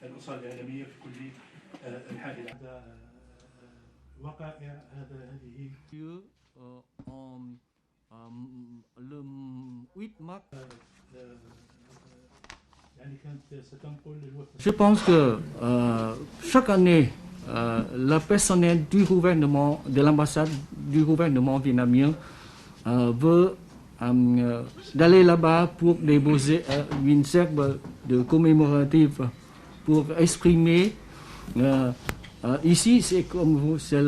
الأسرة الإعلامية في كل الحافلة. وقائع هذه le 8 mars. Je pense que chaque année, le personnel du gouvernement, de l'ambassade du gouvernement vietnamien veut d'aller là-bas pour déposer une cercle de commémorative pour exprimer. Ici, c'est comme vous, c'est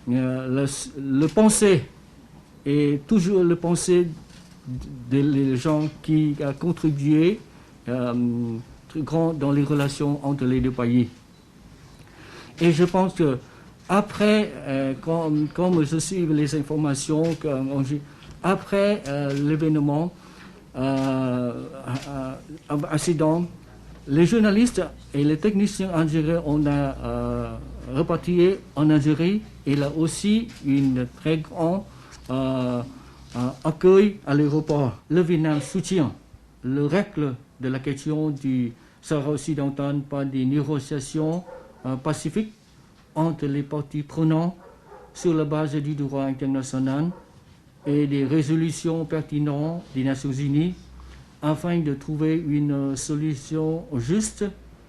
le pensée et toujours le pensée des gens qui ont contribué très grand dans les relations entre les deux pays. Et je pense que après, comme je suis les informations, après l'événement, accident, les journalistes et les techniciens algériens ont reparti en Algérie. Il a aussi une très grande accueil à l'aéroport. Le Vietnam soutient le règle de la question du Sahara occidental par des négociations pacifiques entre les parties prenantes sur la base du droit international et des résolutions pertinentes des Nations Unies afin de trouver une solution juste,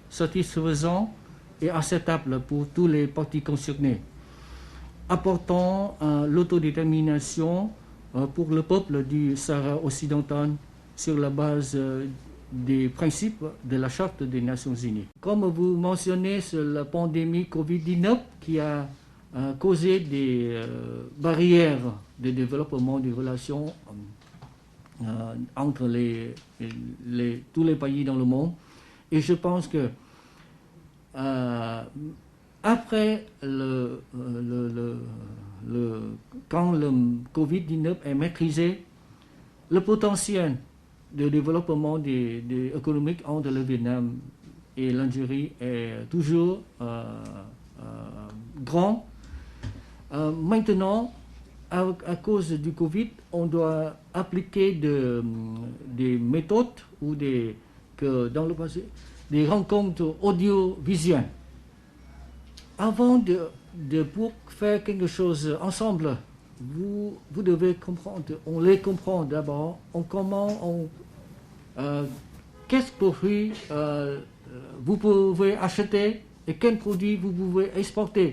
satisfaisante et acceptable pour tous les parties concernées, apportant l'autodétermination pour le peuple du Sahara occidental sur la base des principes de la Charte des Nations Unies. Comme vous mentionnez, c'est la pandémie Covid-19 qui a causé des barrières de développement des relations entre tous les pays dans le monde. Et je pense que après quand le Covid-19 est maîtrisé, le potentiel de développement économique entre le Vietnam et l'Algérie est toujours grand. Maintenant, à cause du Covid, on doit appliquer des méthodes ou dans le passé, des rencontres audiovisuelles. Avant pour faire quelque chose ensemble, vous devez comprendre, on les comprend d'abord, qu'est-ce produit vous pouvez acheter et quel produit vous pouvez exporter.